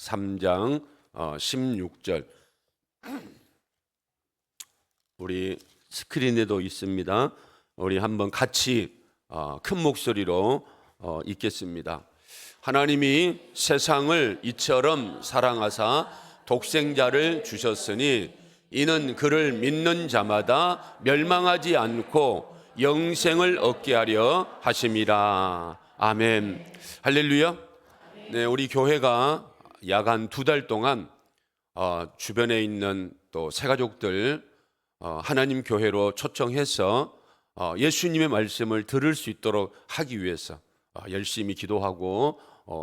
3장 16절 우리 스크린에도 있습니다. 우리 한번 같이 큰 목소리로 읽겠습니다. 하나님이 세상을 이처럼 사랑하사 독생자를 주셨으니 이는 그를 믿는 자마다 멸망하지 않고 영생을 얻게 하려 하심이라. 아멘. 할렐루야. 네, 우리 교회가 약 한 2달 동안 주변에 있는 또 새가족들 하나님 교회로 초청해서 예수님의 말씀을 들을 수 있도록 하기 위해서 열심히 기도하고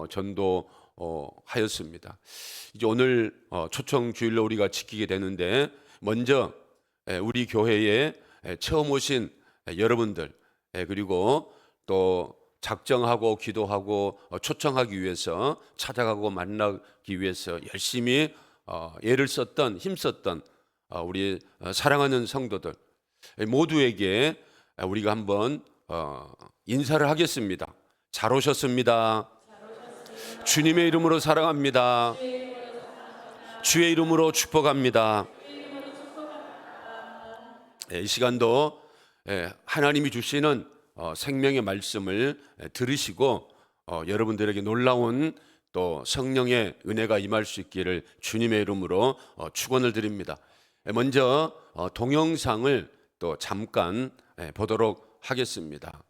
전도하였습니다. 이제 오늘 초청 주일로 우리가 지키게 되는데, 먼저 우리 교회에 처음 오신 여러분들, 그리고 또 작정하고 기도하고 초청하기 위해서 찾아가고 만나기 위해서 열심히 애를 썼던, 힘썼던 우리 사랑하는 성도들 모두에게 우리가 한번 인사를 하겠습니다. 잘 오셨습니다. 주님의 이름으로 사랑합니다. 주의 이름으로 축복합니다. 이 시간도 하나님이 주시는 생명의 말씀을 들으시고 여러분들에게 놀라운 또 성령의 은혜가 임할 수 있기를 주님의 이름으로 축원을 드립니다. 먼저 동영상을 또 잠깐 보도록 하겠습니다.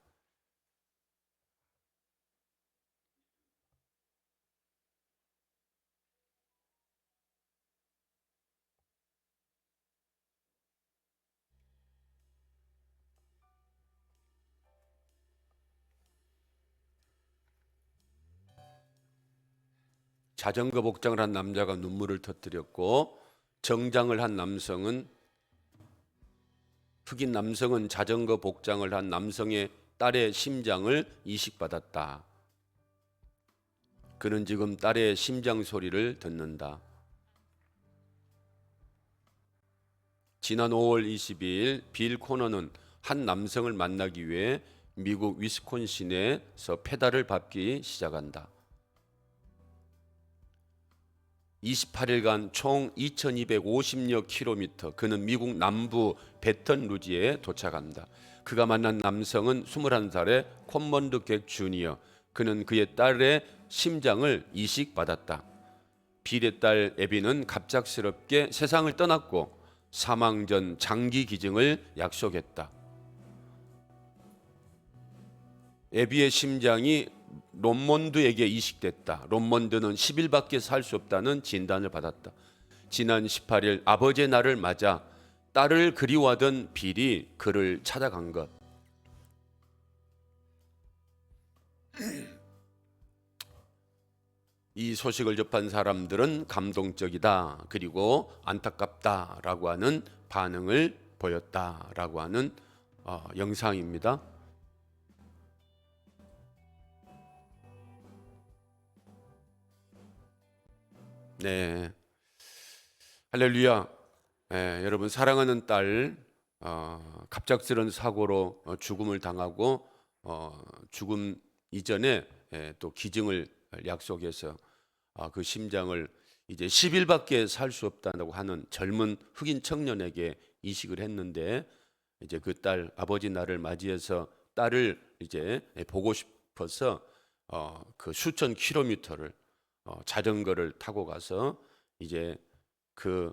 자전거 복장을 한 남자가 눈물을 터뜨렸고, 정장을 한 남성은, 흑인 남성은 자전거 복장을 한 남성의 딸의 심장을 이식받았다. 그는 지금 딸의 심장 소리를 듣는다. 지난 5월 22일 빌 코너는 한 남성을 만나기 위해 미국 위스콘신에서 페달을 밟기 시작한다. 28일간 총 2250여 킬로미터, 그는 미국 남부 베턴루지에 도착한다. 그가 만난 남성은 21살의 콘먼드 객 주니어. 그는 그의 딸의 심장을 이식받았다. 빌의 딸 에비는 갑작스럽게 세상을 떠났고 사망 전 장기 기증을 약속했다. 에비의 심장이 롬몬드에게 이식됐다. 롬몬드는 10일밖에 살 수 없다는 진단을 받았다. 지난 18일 아버지의 날을 맞아 딸을 그리워하던 빌이 그를 찾아간 것. 이 소식을 접한 사람들은 감동적이다, 그리고 안타깝다라고 하는 반응을 보였다라고 하는 영상입니다. 네, 할렐루야. 여러분, 사랑하는 딸 갑작스런 사고로 죽음을 당하고 죽음 이전에 또 기증을 약속해서 그 심장을 이제 10일밖에 살 수 없다고 하는 젊은 흑인 청년에게 이식을 했는데, 이제 그 딸 아버지 날을 맞이해서 딸을 이제 보고 싶어서 그 수천 킬로미터를 자전거를 타고 가서 이제 그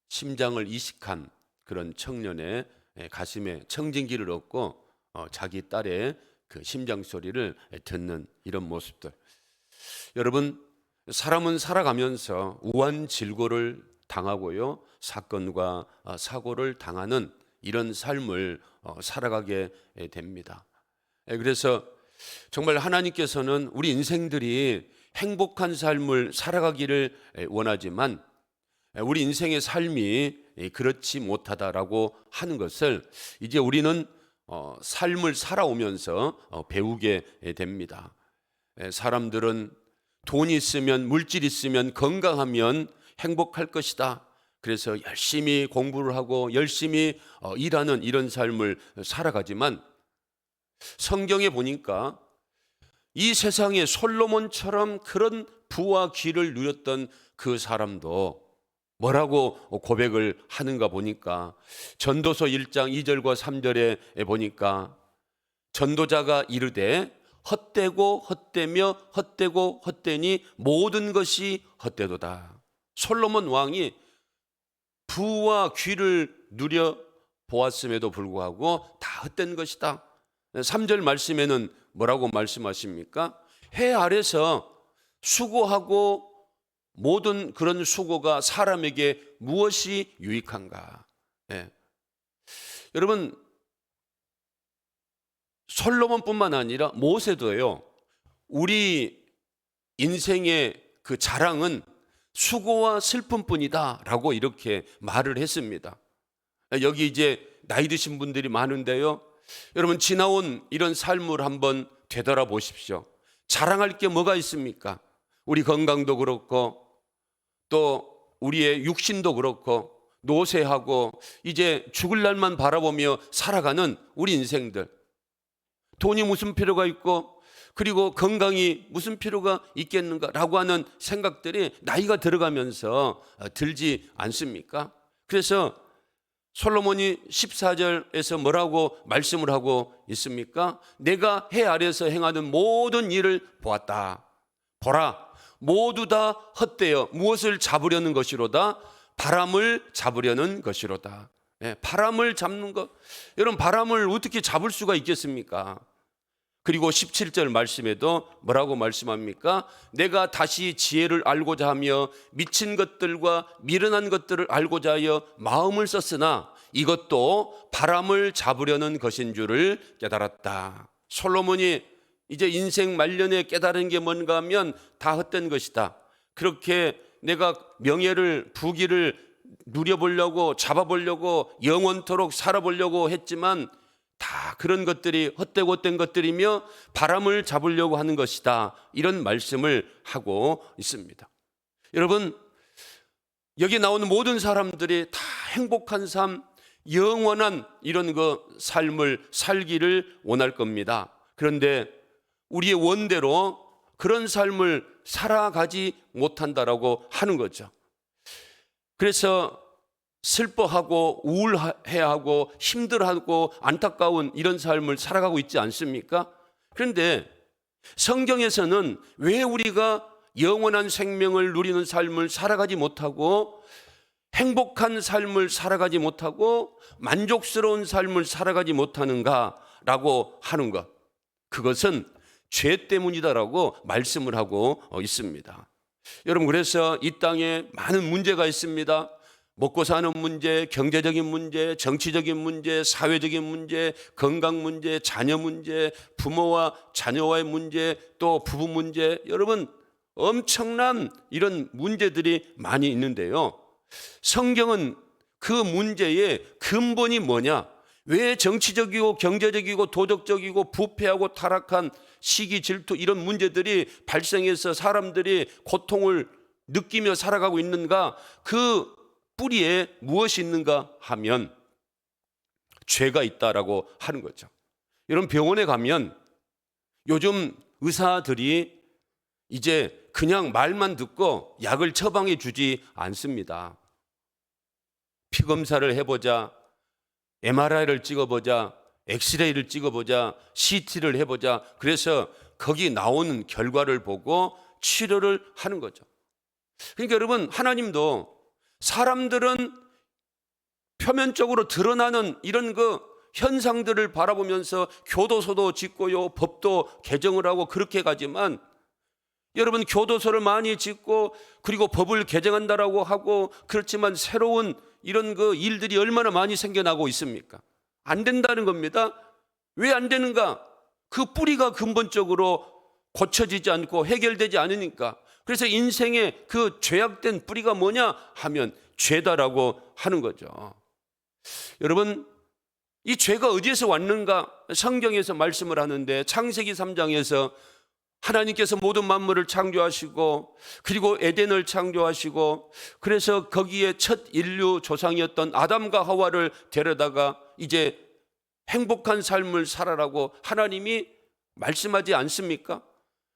심장을 이식한 그런 청년의 가슴에 청진기를 얻고 자기 딸의 그 심장 소리를 듣는 이런 모습들. 여러분, 사람은 살아가면서 우환질고를 당하고요, 사건과 사고를 당하는 이런 삶을 살아가게 됩니다. 그래서 정말 하나님께서는 우리 인생들이 행복한 삶을 살아가기를 원하지만 우리 인생의 삶이 그렇지 못하다라고 하는 것을 이제 우리는 삶을 살아오면서 배우게 됩니다. 사람들은 돈이 있으면, 물질이 있으면, 건강하면 행복할 것이다. 그래서 열심히 공부를 하고 열심히 일하는 이런 삶을 살아가지만, 성경에 보니까 이 세상에 솔로몬처럼 그런 부와 귀를 누렸던 그 사람도 뭐라고 고백을 하는가 보니까 전도서 1장 2절과 3절에 보니까 전도자가 이르되 헛되고 헛되며 헛되고 헛되니 모든 것이 헛되도다. 솔로몬 왕이 부와 귀를 누려 보았음에도 불구하고 다 헛된 것이다. 3절 말씀에는 뭐라고 말씀하십니까? 해 아래서 수고하고 모든 그런 수고가 사람에게 무엇이 유익한가? 예. 여러분, 솔로몬뿐만 아니라 모세도요, 우리 인생의 그 자랑은 수고와 슬픔뿐이다 라고 이렇게 말을 했습니다. 여기 이제 나이 드신 분들이 많은데요, 여러분 지나온 이런 삶을 한번 되돌아보십시오. 자랑할 게 뭐가 있습니까? 우리 건강도 그렇고 또 우리의 육신도 그렇고 노쇠하고 이제 죽을 날만 바라보며 살아가는 우리 인생들, 돈이 무슨 필요가 있고 그리고 건강이 무슨 필요가 있겠는가라고 하는 생각들이 나이가 들어가면서 들지 않습니까? 그래서 솔로몬이 14절에서 뭐라고 말씀을 하고 있습니까? 내가 해 아래에서 행하는 모든 일을 보았다. 보라, 모두 다 헛되어 무엇을 잡으려는 것이로다? 바람을 잡으려는 것이로다. 예, 바람을 잡는 것. 여러분, 바람을 어떻게 잡을 수가 있겠습니까? 그리고 17절 말씀에도 뭐라고 말씀합니까? 내가 다시 지혜를 알고자 하며 미친 것들과 미련한 것들을 알고자 하여 마음을 썼으나 이것도 바람을 잡으려는 것인 줄을 깨달았다. 솔로몬이 이제 인생 말년에 깨달은 게 뭔가 하면 다 헛된 것이다. 그렇게 내가 명예를, 부귀를 누려보려고, 잡아보려고, 영원토록 살아보려고 했지만 다 그런 것들이 헛되고 헛된 것들이며 바람을 잡으려고 하는 것이다. 이런 말씀을 하고 있습니다. 여러분, 여기 나오는 모든 사람들이 다 행복한 삶, 영원한 이런 삶을 살기를 원할 겁니다. 그런데 우리의 원대로 그런 삶을 살아가지 못한다라고 하는 거죠. 그래서 슬퍼하고 우울해하고 힘들어하고 안타까운 이런 삶을 살아가고 있지 않습니까? 그런데 성경에서는 왜 우리가 영원한 생명을 누리는 삶을 살아가지 못하고 행복한 삶을 살아가지 못하고 만족스러운 삶을 살아가지 못하는가라고 하는 것, 그것은 죄 때문이다라고 말씀을 하고 있습니다. 여러분, 그래서 이 땅에 많은 문제가 있습니다. 먹고 사는 문제, 경제적인 문제, 정치적인 문제, 사회적인 문제, 건강 문제, 자녀 문제, 부모와 자녀와의 문제, 또 부부 문제, 여러분 엄청난 이런 문제들이 많이 있는데요, 성경은 그 문제의 근본이 뭐냐, 왜 정치적이고 경제적이고 도덕적이고 부패하고 타락한 시기, 질투 이런 문제들이 발생해서 사람들이 고통을 느끼며 살아가고 있는가, 그 뿌리에 무엇이 있는가 하면 죄가 있다라고 하는 거죠. 여러분, 병원에 가면 요즘 의사들이 이제 그냥 말만 듣고 약을 처방해 주지 않습니다. 피 검사를 해보자, MRI를 찍어보자, 엑스레이를 찍어보자, CT를 해보자. 그래서 거기 나오는 결과를 보고 치료를 하는 거죠. 그러니까 여러분, 하나님도 사람들은 표면적으로 드러나는 이런 현상들을 바라보면서 교도소도 짓고요, 법도 개정을 하고 그렇게 가지만, 여러분 교도소를 많이 짓고 그리고 법을 개정한다라고 하고 그렇지만 새로운 이런 일들이 얼마나 많이 생겨나고 있습니까? 안 된다는 겁니다. 왜 안 되는가? 그 뿌리가 근본적으로 고쳐지지 않고 해결되지 않으니까. 그래서 인생의 그 죄악된 뿌리가 뭐냐 하면 죄다라고 하는 거죠. 여러분, 이 죄가 어디에서 왔는가? 성경에서 말씀을 하는데 창세기 3장에서 하나님께서 모든 만물을 창조하시고 그리고 에덴을 창조하시고 그래서 거기에 첫 인류 조상이었던 아담과 하와를 데려다가 이제 행복한 삶을 살아라고 하나님이 말씀하지 않습니까?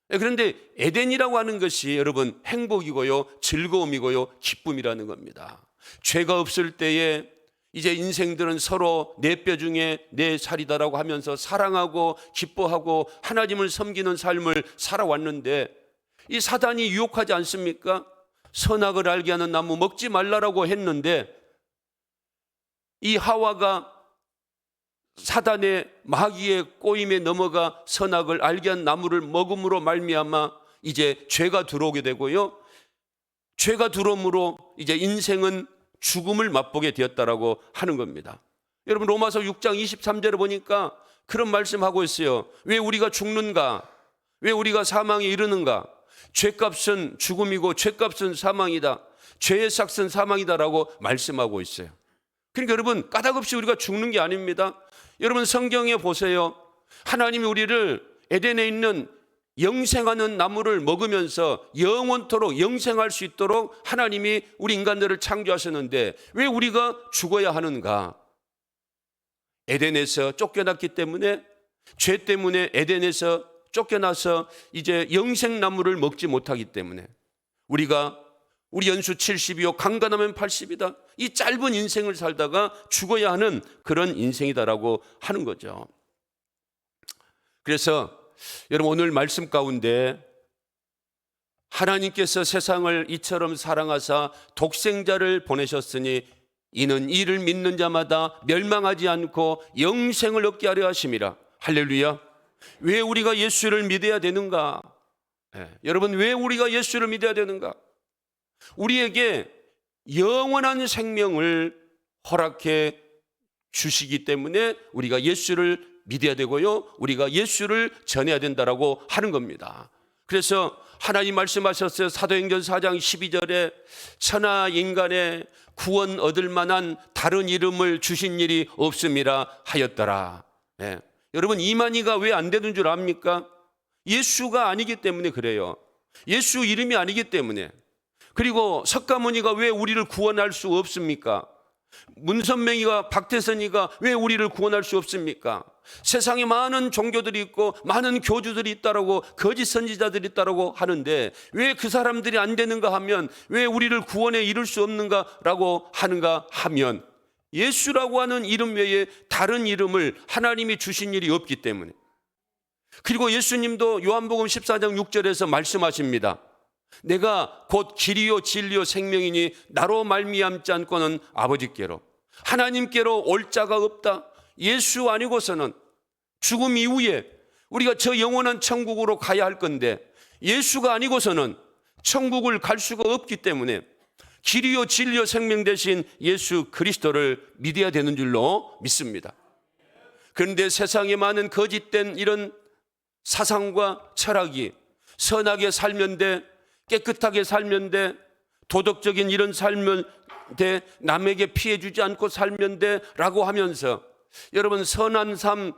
그런데 에덴이라고 하는 것이 여러분 행복이고요, 즐거움이고요, 기쁨이라는 겁니다. 죄가 없을 때에 이제 인생들은 서로 내 뼈 중에 내 살이다라고 하면서 사랑하고 기뻐하고 하나님을 섬기는 삶을 살아왔는데, 이 사단이 유혹하지 않습니까? 선악을 알게 하는 나무 먹지 말라라고 했는데, 이 하와가 사단의 마귀의 꼬임에 넘어가 선악을 알게 한 나무를 먹음으로 말미암아 이제 죄가 들어오게 되고요, 죄가 들어옴으로 이제 인생은 죽음을 맛보게 되었다라고 하는 겁니다. 여러분, 로마서 6장 23절에 보니까 그런 말씀하고 있어요. 왜 우리가 죽는가? 왜 우리가 사망에 이르는가? 죄값은 죽음이고 죄값은 사망이다. 죄의 삭은 사망이다라고 말씀하고 있어요. 그러니까 여러분, 까닭없이 우리가 죽는 게 아닙니다. 여러분, 성경에 보세요. 하나님이 우리를 에덴에 있는 영생하는 나무를 먹으면서 영원토록 영생할 수 있도록 하나님이 우리 인간들을 창조하셨는데 왜 우리가 죽어야 하는가? 에덴에서 쫓겨났기 때문에, 죄 때문에 에덴에서 쫓겨나서 이제 영생나무를 먹지 못하기 때문에 우리가 우리 연수 70이요 강간하면 80이다. 이 짧은 인생을 살다가 죽어야 하는 그런 인생이다라고 하는 거죠. 그래서 여러분, 오늘 말씀 가운데 하나님께서 세상을 이처럼 사랑하사 독생자를 보내셨으니 이는 이를 믿는 자마다 멸망하지 않고 영생을 얻게 하려 하심이라. 할렐루야. 왜 우리가 예수를 믿어야 되는가? 여러분, 왜 우리가 예수를 믿어야 되는가? 우리에게 영원한 생명을 허락해 주시기 때문에 우리가 예수를 믿어야 되고요, 우리가 예수를 전해야 된다라고 하는 겁니다. 그래서 하나님 말씀하셨어요. 사도행전 4장 12절에 천하 인간의 구원 얻을 만한 다른 이름을 주신 일이 없음이라 하였더라. 여러분, 이만희가 왜 안 되는 줄 압니까? 예수가 아니기 때문에 그래요. 예수 이름이 아니기 때문에. 그리고 석가모니가 왜 우리를 구원할 수 없습니까? 문선명이가, 박태선이가 왜 우리를 구원할 수 없습니까? 세상에 많은 종교들이 있고 많은 교주들이 있다라고, 거짓 선지자들이 있다라고 하는데 왜 그 사람들이 안 되는가 하면, 왜 우리를 구원에 이룰 수 없는가라고 하는가 하면, 예수라고 하는 이름 외에 다른 이름을 하나님이 주신 일이 없기 때문에. 그리고 예수님도 요한복음 14장 6절에서 말씀하십니다. 내가 곧 길이요 진리요 생명이니 나로 말미암지 않고는 아버지께로, 하나님께로 올 자가 없다. 예수 아니고서는 죽음 이후에 우리가 저 영원한 천국으로 가야 할 건데, 예수가 아니고서는 천국을 갈 수가 없기 때문에 길이요 진리요 생명 되신 예수 그리스도를 믿어야 되는 줄로 믿습니다. 그런데 세상에 많은 거짓된 이런 사상과 철학이, 선하게 살면 돼, 깨끗하게 살면 돼, 도덕적인 이런 살면 돼, 남에게 피해 주지 않고 살면 돼 라고 하면서 여러분, 선한 삶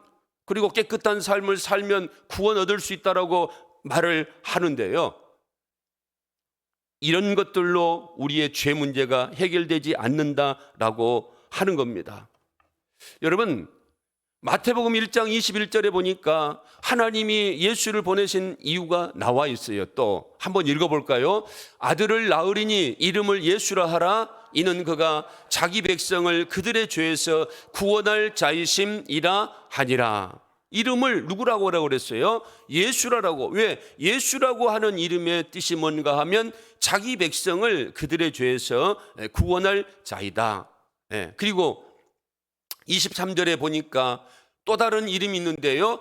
그리고 깨끗한 삶을 살면 구원 얻을 수 있다라고 말을 하는데요, 이런 것들로 우리의 죄 문제가 해결되지 않는다라고 하는 겁니다. 여러분, 마태복음 1장 21절에 보니까 하나님이 예수를 보내신 이유가 나와 있어요. 또 한번 읽어볼까요? 아들을 낳으리니 이름을 예수라 하라. 이는 그가 자기 백성을 그들의 죄에서 구원할 자이심이라 하니라. 이름을 누구라고 하라고 그랬어요? 예수라라고. 왜? 예수라고 하는 이름의 뜻이 뭔가 하면 자기 백성을 그들의 죄에서 구원할 자이다. 그리고 23절에 보니까 또 다른 이름이 있는데요,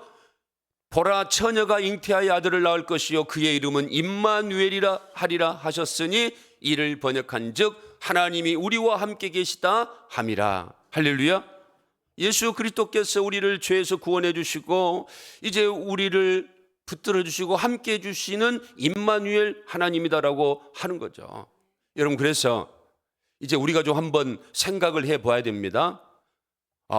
보라, 처녀가 잉태하여 아들을 낳을 것이요 그의 이름은 임마누엘이라 하리라 하셨으니 이를 번역한 즉 하나님이 우리와 함께 계시다 함이라. 할렐루야. 예수 그리스도께서 우리를 죄에서 구원해 주시고 이제 우리를 붙들어 주시고 함께 해 주시는 임마누엘 하나님이다라고 하는 거죠. 여러분, 그래서 이제 우리가 좀 한번 생각을 해 봐야 됩니다.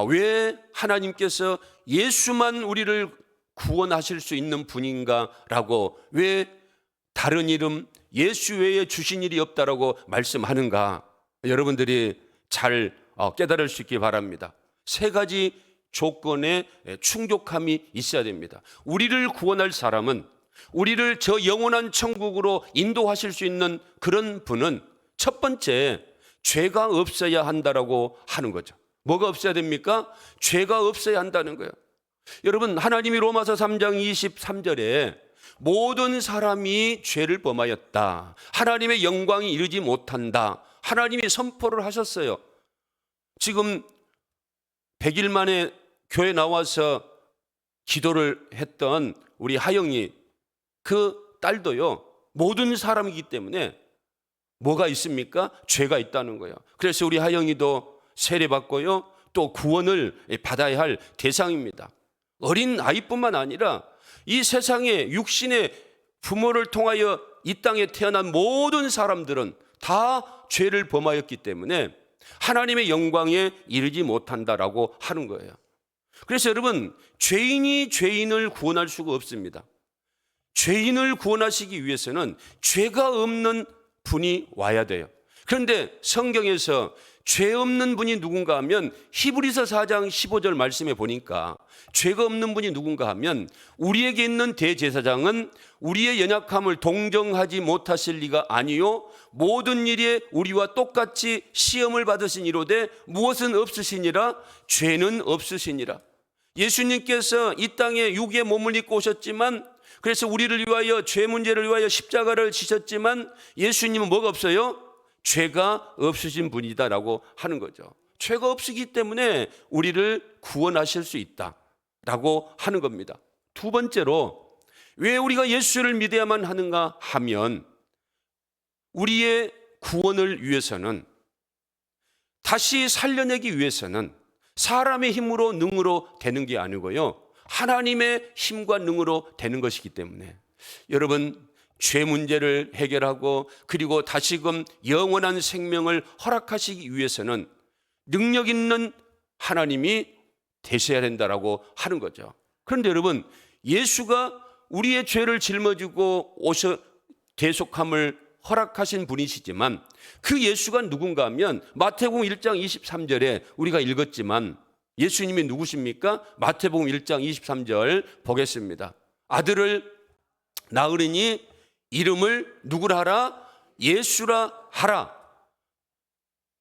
왜 하나님께서 예수만 우리를 구원하실 수 있는 분인가라고, 왜 다른 이름 예수 외에 주신 일이 없다라고 말씀하는가? 여러분들이 잘 깨달을 수 있기 바랍니다. 세 가지 조건에 충족함이 있어야 됩니다. 우리를 구원할 사람은 우리를 저 영원한 천국으로 인도하실 수 있는 그런 분은 첫 번째 죄가 없어야 한다라고 하는 거죠. 뭐가 없어야 됩니까? 죄가 없어야 한다는 거예요. 여러분, 하나님이 로마서 3장 23절에 모든 사람이 죄를 범하였다, 하나님의 영광이 이르지 못한다, 하나님이 선포를 하셨어요. 지금 100일 만에 교회 나와서 기도를 했던 우리 하영이 그 딸도요, 모든 사람이기 때문에 뭐가 있습니까? 죄가 있다는 거예요. 그래서 우리 하영이도 세례받고요, 또 구원을 받아야 할 대상입니다. 어린 아이뿐만 아니라 이 세상에 육신의 부모를 통하여 이 땅에 태어난 모든 사람들은 다 죄를 범하였기 때문에 하나님의 영광에 이르지 못한다라고 하는 거예요. 그래서 여러분, 죄인이 죄인을 구원할 수가 없습니다. 죄인을 구원하시기 위해서는 죄가 없는 분이 와야 돼요. 그런데 성경에서 죄 없는 분이 누군가 하면 히브리서 4장 15절 말씀에 보니까 죄가 없는 분이 누군가 하면 우리에게 있는 대제사장은 우리의 연약함을 동정하지 못하실 리가 아니요 모든 일에 우리와 똑같이 시험을 받으신 이로되 무엇은 없으시니라? 죄는 없으시니라. 예수님께서 이 땅에 육의 몸을 입고 오셨지만, 그래서 우리를 위하여, 죄 문제를 위하여 십자가를 지셨지만 예수님은 뭐가 없어요? 죄가 없으신 분이다라고 하는 거죠. 죄가 없으기 때문에 우리를 구원하실 수 있다라고 하는 겁니다. 두 번째로, 왜 우리가 예수를 믿어야만 하는가 하면, 우리의 구원을 위해서는, 다시 살려내기 위해서는 사람의 힘으로 능으로 되는 게 아니고요, 하나님의 힘과 능으로 되는 것이기 때문에, 여러분, 죄 문제를 해결하고 그리고 다시금 영원한 생명을 허락하시기 위해서는 능력 있는 하나님이 되셔야 된다라고 하는 거죠. 그런데 여러분, 예수가 우리의 죄를 짊어지고 오셔 대속함을 허락하신 분이시지만, 그 예수가 누군가 하면 마태복음 1장 23절에 우리가 읽었지만 예수님이 누구십니까? 마태복음 1장 23절 보겠습니다. 아들을 낳으리니 이름을 누구라 하라? 예수라 하라.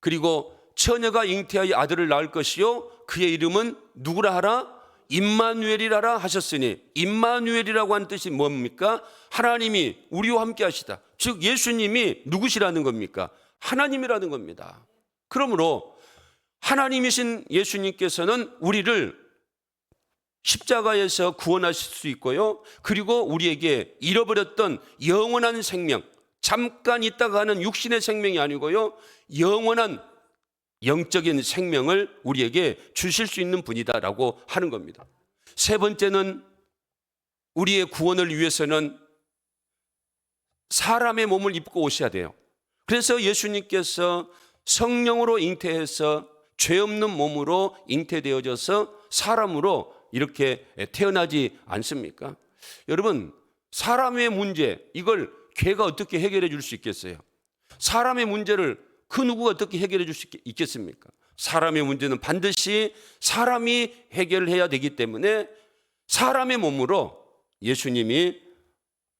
그리고 처녀가 잉태하여 아들을 낳을 것이요 그의 이름은 누구라 하라? 임마누엘이라 하셨으니, 임마누엘이라고 한 뜻이 뭡니까? 하나님이 우리와 함께 하시다. 즉 예수님이 누구시라는 겁니까? 하나님이라는 겁니다. 그러므로 하나님이신 예수님께서는 우리를 십자가에서 구원하실 수 있고요, 그리고 우리에게 잃어버렸던 영원한 생명, 잠깐 있다가 하는 육신의 생명이 아니고요, 영원한 영적인 생명을 우리에게 주실 수 있는 분이다라고 하는 겁니다. 세 번째는, 우리의 구원을 위해서는 사람의 몸을 입고 오셔야 돼요. 그래서 예수님께서 성령으로 잉태해서 죄 없는 몸으로 잉태되어져서 사람으로 이렇게 태어나지 않습니까? 여러분, 사람의 문제, 이걸 죄가 어떻게 해결해 줄 수 있겠어요? 사람의 문제를 그 누구가 어떻게 해결해 줄 수 있겠습니까? 사람의 문제는 반드시 사람이 해결해야 되기 때문에 사람의 몸으로 예수님이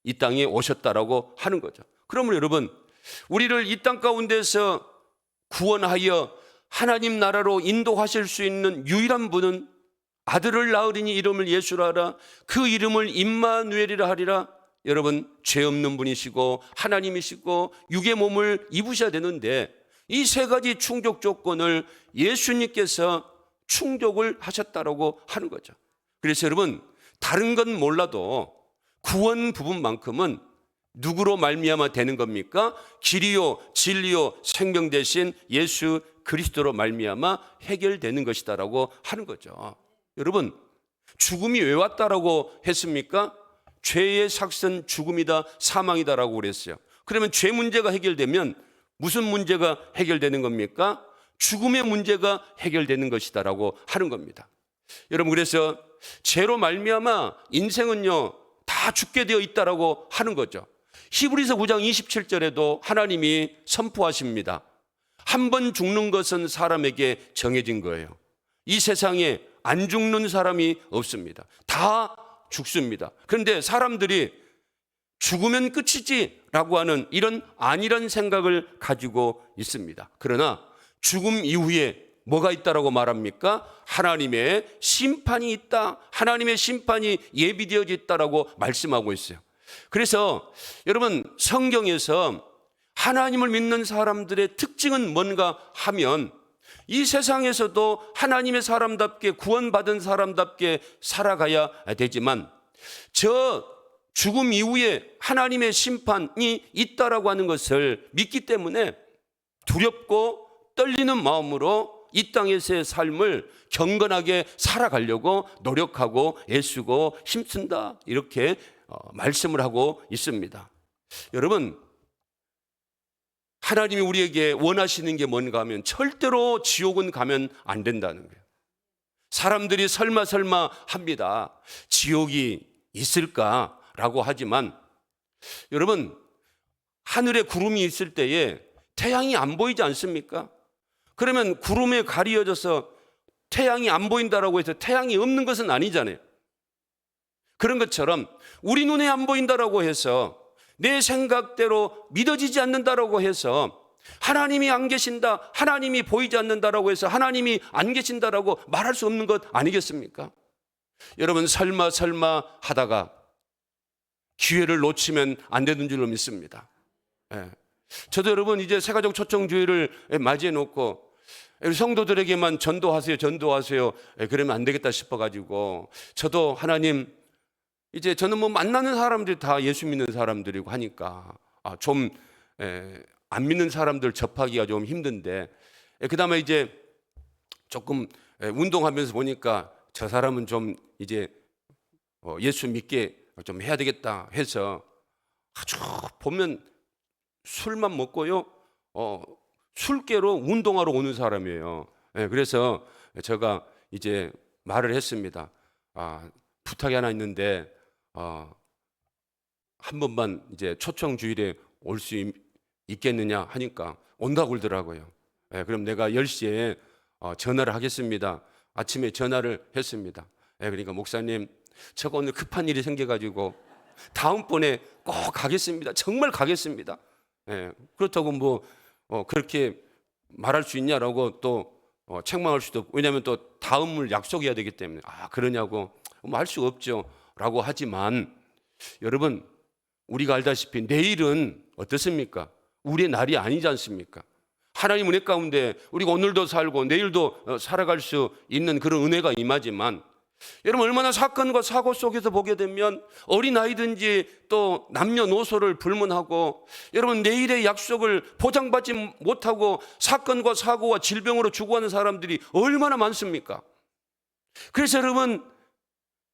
이 땅에 오셨다라고 하는 거죠. 그러면 여러분, 우리를 이 땅 가운데서 구원하여 하나님 나라로 인도하실 수 있는 유일한 분은 아들을 낳으리니 이름을 예수라 하라. 그 이름을 임마누엘이라 하리라. 여러분, 죄 없는 분이시고 하나님이시고 육의 몸을 입으셔야 되는데, 이 세 가지 충족 조건을 예수님께서 충족을 하셨다라고 하는 거죠. 그래서 여러분, 다른 건 몰라도 구원 부분만큼은 누구로 말미암아 되는 겁니까? 길이요 진리요 생명 되신 예수 그리스도로 말미암아 해결되는 것이다라고 하는 거죠. 여러분, 죽음이 왜 왔다라고 했습니까? 죄의 삭은 죽음이다, 사망이다라고 그랬어요. 그러면 죄 문제가 해결되면 무슨 문제가 해결되는 겁니까? 죽음의 문제가 해결되는 것이다라고 하는 겁니다. 여러분, 그래서 죄로 말미암아 인생은요 다 죽게 되어 있다라고 하는 거죠. 히브리서 9장 27절에도 하나님이 선포하십니다. 한 번 죽는 것은 사람에게 정해진 거예요. 이 세상에 안 죽는 사람이 없습니다. 다 죽습니다. 그런데 사람들이 죽으면 끝이지라고 하는 이런 안일한 생각을 가지고 있습니다. 그러나 죽음 이후에 뭐가 있다라고 말합니까? 하나님의 심판이 있다. 하나님의 심판이 예비되어져 있다라고 말씀하고 있어요. 그래서 여러분, 성경에서 하나님을 믿는 사람들의 특징은 뭔가 하면 이 세상에서도 하나님의 사람답게 구원받은 사람답게 살아가야 되지만 저 죽음 이후에 하나님의 심판이 있다라고 하는 것을 믿기 때문에 두렵고 떨리는 마음으로 이 땅에서의 삶을 경건하게 살아가려고 노력하고 애쓰고 힘쓴다, 이렇게 말씀을 하고 있습니다. 여러분, 하나님이 우리에게 원하시는 게 뭔가 하면 절대로 지옥은 가면 안 된다는 거예요. 사람들이 설마 합니다. 지옥이 있을까라고 하지만 여러분, 하늘에 구름이 있을 때에 태양이 안 보이지 않습니까? 그러면 구름에 가리어져서 태양이 안 보인다라고 해서 태양이 없는 것은 아니잖아요. 그런 것처럼 우리 눈에 안 보인다라고 해서 내 생각대로 믿어지지 않는다라고 해서 하나님이 안 계신다, 하나님이 보이지 않는다라고 해서 하나님이 안 계신다라고 말할 수 없는 것 아니겠습니까? 여러분, 설마 하다가 기회를 놓치면 안 되는 줄로 믿습니다. 저도 여러분 이제 새가족 초청주의를 맞이해 놓고 성도들에게만 전도하세요 그러면 안 되겠다 싶어가지고 저도 하나님, 이제 저는 뭐 만나는 사람들이 다 예수 믿는 사람들이고 하니까 좀 안 믿는 사람들 접하기가 좀 힘든데, 그 다음에 이제 조금 운동하면서 보니까 저 사람은 좀 이제 예수 믿게 좀 해야 되겠다 해서 아주 보면 술만 먹고요, 술깨로 운동하러 오는 사람이에요. 그래서 제가 이제 말을 했습니다. 부탁이 하나 있는데 한 번만 이제 초청 주일에 올 수 있겠느냐 하니까 온다고 그러더라고요. 그럼 내가 10시에 전화를 하겠습니다. 아침에 전화를 했습니다. 그러니까 목사님, 제가 오늘 급한 일이 생겨가지고 다음번에 꼭 가겠습니다. 정말 가겠습니다. 그렇다고 뭐 그렇게 말할 수 있냐라고 또 책망할 수도 없고, 왜냐하면 또 다음을 약속해야 되기 때문에 그러냐고 뭐 할 수 없죠 라고 하지만, 여러분, 우리가 알다시피 내일은 어떻습니까? 우리의 날이 아니지 않습니까? 하나님 은혜 가운데 우리가 오늘도 살고 내일도 살아갈 수 있는 그런 은혜가 임하지만, 여러분, 얼마나 사건과 사고 속에서 보게 되면 어린아이든지 또 남녀노소를 불문하고 여러분 내일의 약속을 보장받지 못하고 사건과 사고와 질병으로 죽어가는 사람들이 얼마나 많습니까? 그래서 여러분,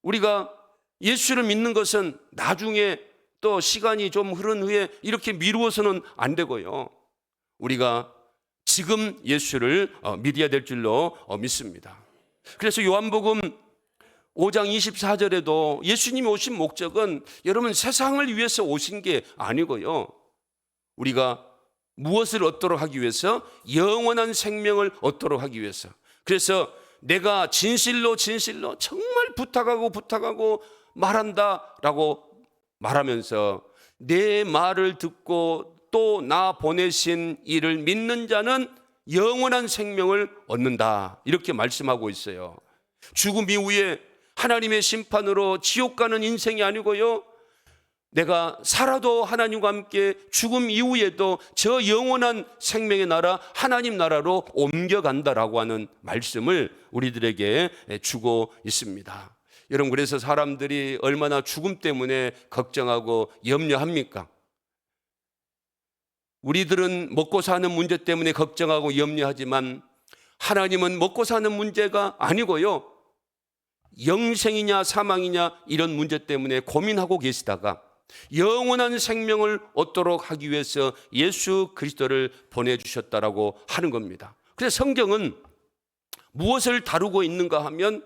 우리가 예수를 믿는 것은 나중에 또 시간이 좀 흐른 후에 이렇게 미루어서는 안 되고요, 우리가 지금 예수를 믿어야 될 줄로 믿습니다. 그래서 요한복음 5장 24절에도 예수님이 오신 목적은 여러분 세상을 위해서 오신 게 아니고요, 우리가 무엇을 얻도록 하기 위해서? 영원한 생명을 얻도록 하기 위해서. 그래서 내가 진실로 정말 부탁하고 말한다라고 말하면서 내 말을 듣고 또 나 보내신 이를 믿는 자는 영원한 생명을 얻는다, 이렇게 말씀하고 있어요. 죽음 이후에 하나님의 심판으로 지옥 가는 인생이 아니고요, 내가 살아도 하나님과 함께 죽음 이후에도 저 영원한 생명의 나라, 하나님 나라로 옮겨간다라고 하는 말씀을 우리들에게 주고 있습니다. 여러분, 그래서 사람들이 얼마나 죽음 때문에 걱정하고 염려합니까? 우리들은 먹고 사는 문제 때문에 걱정하고 염려하지만 하나님은 먹고 사는 문제가 아니고요, 영생이냐 사망이냐 이런 문제 때문에 고민하고 계시다가 영원한 생명을 얻도록 하기 위해서 예수 그리스도를 보내주셨다라고 하는 겁니다. 그래서 성경은 무엇을 다루고 있는가 하면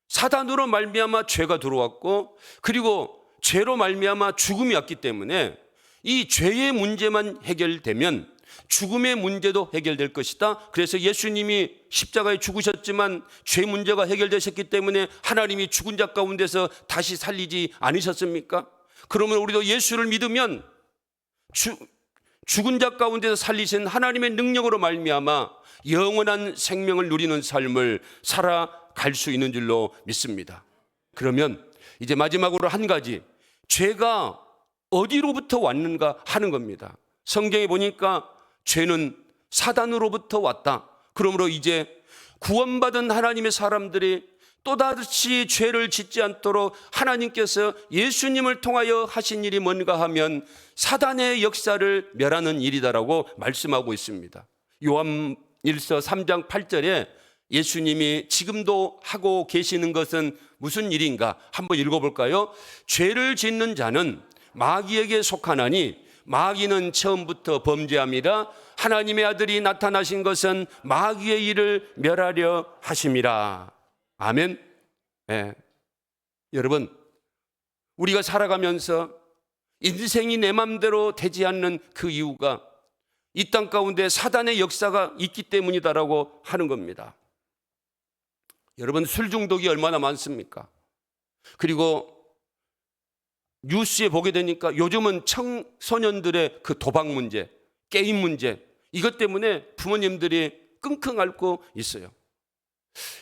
사단으로 말미암아 죄가 들어왔고, 그리고 죄로 말미암아 죽음이 왔기 때문에 이 죄의 문제만 해결되면 죽음의 문제도 해결될 것이다. 그래서 예수님이 십자가에 죽으셨지만 죄 문제가 해결되셨기 때문에 하나님이 죽은 자 가운데서 다시 살리지 않으셨습니까? 그러면 우리도 예수를 믿으면 죽은 자 가운데서 살리신 하나님의 능력으로 말미암아 영원한 생명을 누리는 삶을 살아갈 수 있는 줄로 믿습니다. 그러면 이제 마지막으로 한 가지, 죄가 어디로부터 왔는가 하는 겁니다. 성경에 보니까 죄는 사단으로부터 왔다. 그러므로 이제 구원받은 하나님의 사람들이 또다시 죄를 짓지 않도록 하나님께서 예수님을 통하여 하신 일이 뭔가 하면 사단의 역사를 멸하는 일이다라고 말씀하고 있습니다. 요한일서 3장 8절에 예수님이 지금도 하고 계시는 것은 무슨 일인가 한번 읽어볼까요? 죄를 짓는 자는 마귀에게 속하나니 마귀는 처음부터 범죄함이라 하나님의 아들이 나타나신 것은 마귀의 일을 멸하려 하심이라. 아멘. 네. 여러분, 우리가 살아가면서 인생이 내 맘대로 되지 않는 그 이유가 이 땅 가운데 사단의 역사가 있기 때문이다라고 하는 겁니다. 여러분, 술 중독이 얼마나 많습니까? 그리고 뉴스에 보게 되니까 요즘은 청소년들의 그 도박 문제, 게임 문제, 이것 때문에 부모님들이 끙끙 앓고 있어요.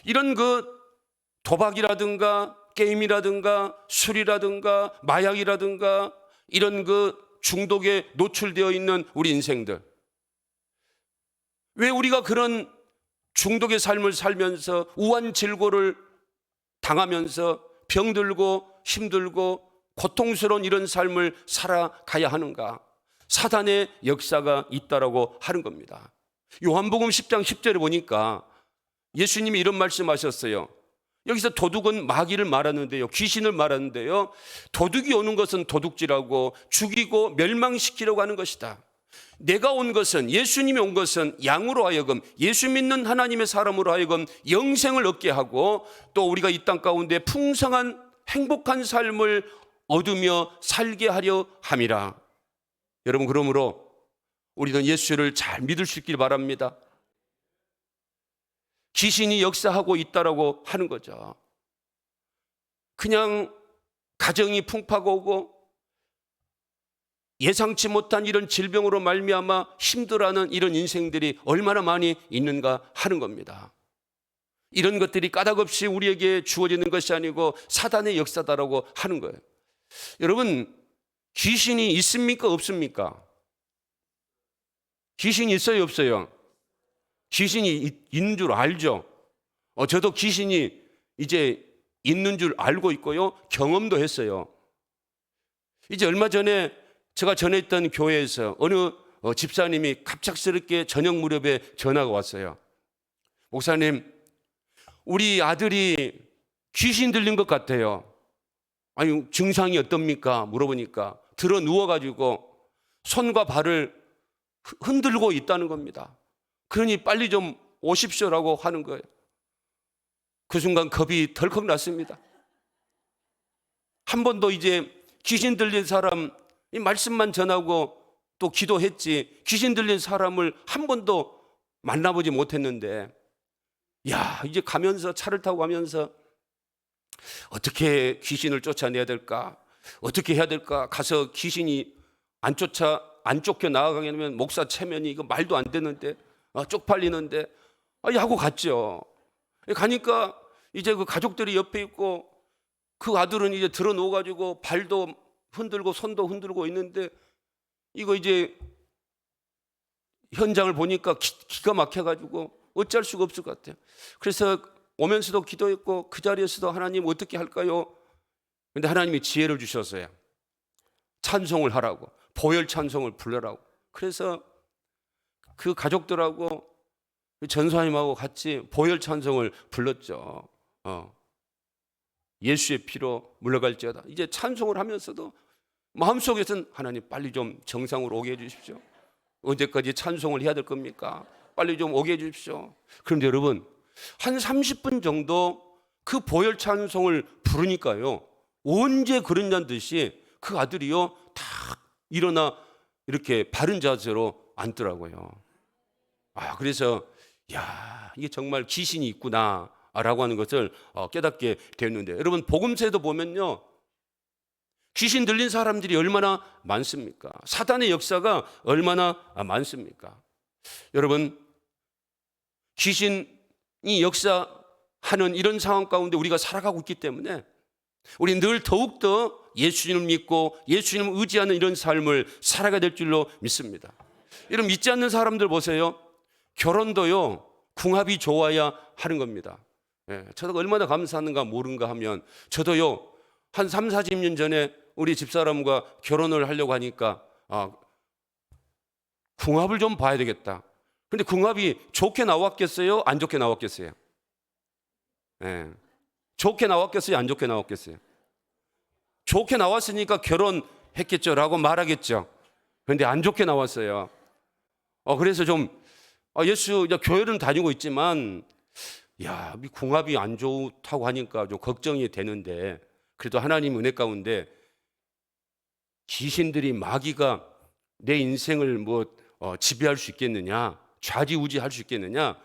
이런 그 도박이라든가 게임이라든가 술이라든가 마약이라든가 이런 그 중독에 노출되어 있는 우리 인생들, 왜 우리가 그런 중독의 삶을 살면서 우환질고를 당하면서 병들고 힘들고 고통스러운 이런 삶을 살아가야 하는가? 사단의 역사가 있다라고 하는 겁니다. 요한복음 10장 10절에 보니까 예수님이 이런 말씀하셨어요. 여기서 도둑은 마귀를 말하는데요, 귀신을 말하는데요, 도둑이 오는 것은 도둑질하고 죽이고 멸망시키려고 하는 것이다. 내가 온 것은, 예수님이 온 것은 양으로 하여금, 예수 믿는 하나님의 사람으로 하여금 영생을 얻게 하고 또 우리가 이 땅 가운데 풍성한 행복한 삶을 얻으며 살게 하려 함이라. 여러분, 그러므로 우리는 예수를 잘 믿을 수 있길 바랍니다. 귀신이 역사하고 있다라고 하는 거죠. 그냥 가정이 풍파가 오고 예상치 못한 이런 질병으로 말미암아 힘들어하는 이런 인생들이 얼마나 많이 있는가 하는 겁니다. 이런 것들이 까닭없이 우리에게 주어지는 것이 아니고 사단의 역사다라고 하는 거예요. 여러분, 귀신이 있습니까? 없습니까? 귀신이 있어요? 없어요? 귀신이 있는 줄 알죠? 저도 귀신이 이제 있는 줄 알고 있고요, 경험도 했어요. 이제 얼마 전에 제가 전에 있던 교회에서 어느 집사님이 갑작스럽게 저녁 무렵에 전화가 왔어요. 목사님, 우리 아들이 귀신 들린 것 같아요. 아니, 증상이 어떻습니까? 물어보니까 들어 누워가지고 손과 발을 흔들고 있다는 겁니다. 그러니 빨리 좀 오십시오라고 하는 거예요. 그 순간 겁이 덜컥 났습니다. 한 번도 이제 귀신 들린 사람 이 말씀만 전하고 또 기도했지, 귀신 들린 사람을 한 번도 만나보지 못했는데, 야, 이제 가면서, 차를 타고 가면서 어떻게 귀신을 쫓아내야 될까? 어떻게 해야 될까? 가서 귀신이 안 쫓겨 나가게 되면 목사 체면이 이거 말도 안 되는데, 쪽팔리는데, 하고 갔죠. 가니까 이제 그 가족들이 옆에 있고 그 아들은 이제 들어 누워가지고 발도 흔들고 손도 흔들고 있는데, 이거 이제 현장을 보니까 기가 막혀가지고 어쩔 수가 없을 것 같아요. 그래서 오면서도 기도했고 그 자리에서도 하나님 어떻게 할까요? 근데 하나님이 지혜를 주셨어요. 찬송을 하라고, 보혈 찬송을 불러라고. 그래서 그 가족들하고 전사님하고 같이 보혈 찬송을 불렀죠. 예수의 피로 물러갈지어다. 이제 찬송을 하면서도 마음속에서는 하나님 빨리 좀 정상으로 오게 해주십시오. 언제까지 찬송을 해야 될 겁니까? 빨리 좀 오게 해주십시오. 그런데 여러분, 한 30분 정도 그 보혈 찬송을 부르니까요, 언제 그랬냐는 듯이 그 아들이요 다 일어나 이렇게 바른 자세로 앉더라고요. 그래서 야, 이게 정말 귀신이 있구나 라고 하는 것을 깨닫게 되었는데, 여러분, 복음서에도 보면요, 귀신 들린 사람들이 얼마나 많습니까? 사단의 역사가 얼마나 많습니까? 여러분, 귀신이 역사하는 이런 상황 가운데 우리가 살아가고 있기 때문에 우리 늘 더욱더 예수님을 믿고 예수님을 의지하는 이런 삶을 살아가야 될 줄로 믿습니다. 이런 믿지 않는 사람들 보세요. 결혼도요, 궁합이 좋아야 하는 겁니다. 저도 얼마나 감사하는가 모르는가 하면, 저도요 한 3, 40년 전에 우리 집사람과 결혼을 하려고 하니까 궁합을 좀 봐야 되겠다. 근데 궁합이 좋게 나왔겠어요? 안 좋게 나왔겠어요? 좋게 나왔겠어요? 안 좋게 나왔겠어요? 좋게 나왔으니까 결혼했겠죠 라고 말하겠죠. 그런데 안 좋게 나왔어요. 그래서 좀 예수 교회는 다니고 있지만 이 궁합이 안 좋다고 하니까 좀 걱정이 되는데, 그래도 하나님 은혜 가운데 귀신들이, 마귀가 내 인생을 지배할 수 있겠느냐, 좌지우지할 수 있겠느냐,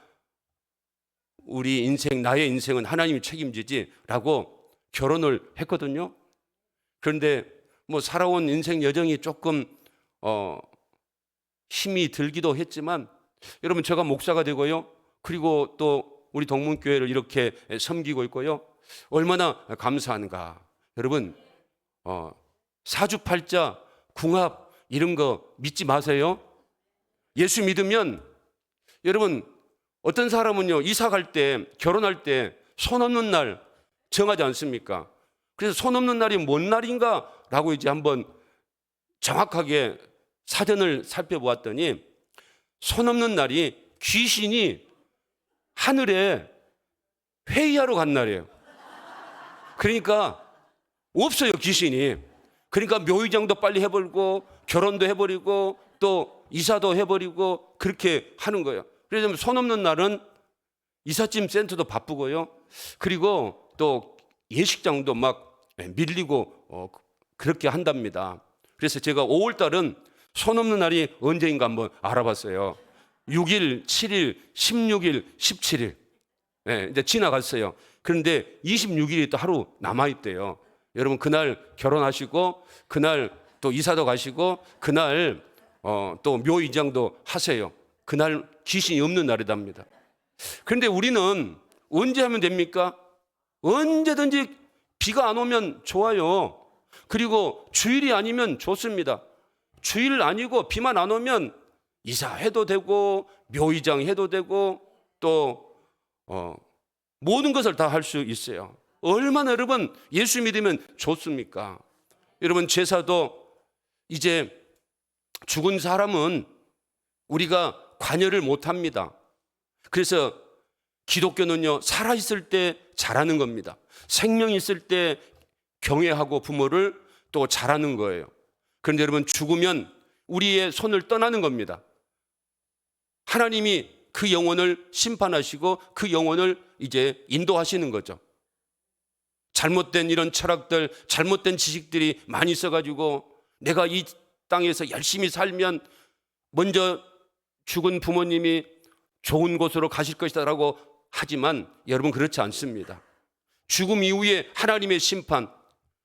우리 인생, 나의 인생은 하나님이 책임지지라고 결혼을 했거든요. 그런데 살아온 인생 여정이 조금 힘이 들기도 했지만, 여러분, 제가 목사가 되고요, 그리고 또 우리 동문교회를 이렇게 섬기고 있고요, 얼마나 감사한가. 여러분, 사주팔자, 궁합 이런 거 믿지 마세요. 예수 믿으면, 여러분, 어떤 사람은요 이사 갈 때, 결혼할 때 손 없는 날 정하지 않습니까? 그래서 손 없는 날이 뭔 날인가 라고 이제 한번 정확하게 사전을 살펴보았더니, 손 없는 날이 귀신이 하늘에 회의하러 간 날이에요. 그러니까 없어요, 귀신이. 그러니까 묘의장도 빨리 해버리고 결혼도 해버리고 또 이사도 해버리고 그렇게 하는 거예요. 그래서 손 없는 날은 이삿짐 센터도 바쁘고요, 그리고 또 예식장도 막 밀리고 그렇게 한답니다. 그래서 제가 5월 달은 손 없는 날이 언제인가 한번 알아봤어요. 6일, 7일, 16일, 17일. 이제 지나갔어요. 그런데 26일이 또 하루 남아있대요. 여러분, 그날 결혼하시고 그날 또 이사도 가시고 그날 또 묘이장도 하세요. 그날 귀신이 없는 날이답니다. 그런데 우리는 언제 하면 됩니까? 언제든지 비가 안 오면 좋아요. 그리고 주일이 아니면 좋습니다. 주일 아니고 비만 안 오면 이사해도 되고 묘의장 해도 되고 또 모든 것을 다 할 수 있어요. 얼마나 여러분 예수 믿으면 좋습니까? 여러분, 제사도 이제 죽은 사람은 우리가 관여를 못합니다. 그래서 기독교는요, 살아있을 때 잘하는 겁니다. 생명이 있을 때 경외하고 부모를 또 잘하는 거예요. 그런데 여러분, 죽으면 우리의 손을 떠나는 겁니다. 하나님이 그 영혼을 심판하시고 그 영혼을 이제 인도하시는 거죠. 잘못된 이런 철학들, 잘못된 지식들이 많이 있어가지고 내가 이 땅에서 열심히 살면 먼저 죽은 부모님이 좋은 곳으로 가실 것이다 라고 하지만, 여러분, 그렇지 않습니다. 죽음 이후에 하나님의 심판.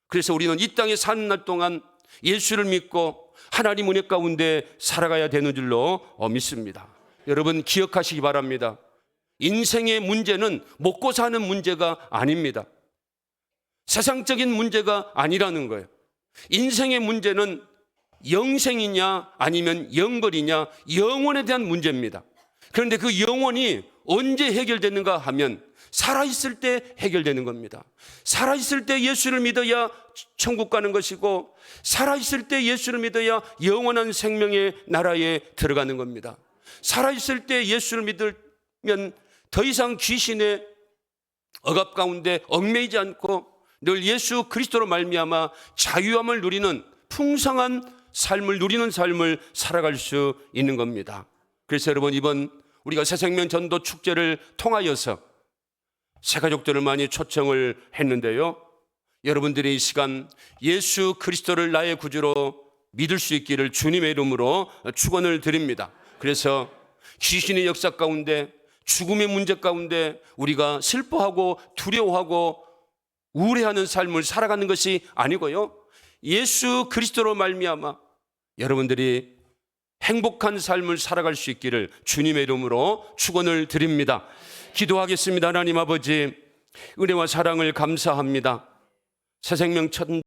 그래서 우리는 이 땅에 사는 날 동안 예수를 믿고 하나님 은혜 가운데 살아가야 되는 줄로 믿습니다. 여러분, 기억하시기 바랍니다. 인생의 문제는 먹고 사는 문제가 아닙니다. 세상적인 문제가 아니라는 거예요. 인생의 문제는 영생이냐 아니면 영벌이냐, 영혼에 대한 문제입니다. 그런데 그 영혼이 언제 해결되는가 하면 살아있을 때 해결되는 겁니다. 살아있을 때 예수를 믿어야 천국 가는 것이고, 살아있을 때 예수를 믿어야 영원한 생명의 나라에 들어가는 겁니다. 살아있을 때 예수를 믿으면 더 이상 귀신의 억압 가운데 얽매이지 않고 늘 예수 그리스도로 말미암아 자유함을 누리는 풍성한 삶을 누리는 삶을 살아갈 수 있는 겁니다. 그래서 여러분, 이번 우리가 새생명 전도 축제를 통하여서 새가족들을 많이 초청을 했는데요, 여러분들이 이 시간 예수 그리스도를 나의 구주로 믿을 수 있기를 주님의 이름으로 축원을 드립니다. 그래서 귀신의 역사 가운데, 죽음의 문제 가운데 우리가 슬퍼하고 두려워하고 우울해하는 삶을 살아가는 것이 아니고요, 예수 그리스도로 말미암아 여러분들이 행복한 삶을 살아갈 수 있기를 주님의 이름으로 축원을 드립니다. 기도하겠습니다. 하나님 아버지, 은혜와 사랑을 감사합니다. 새 생명 첫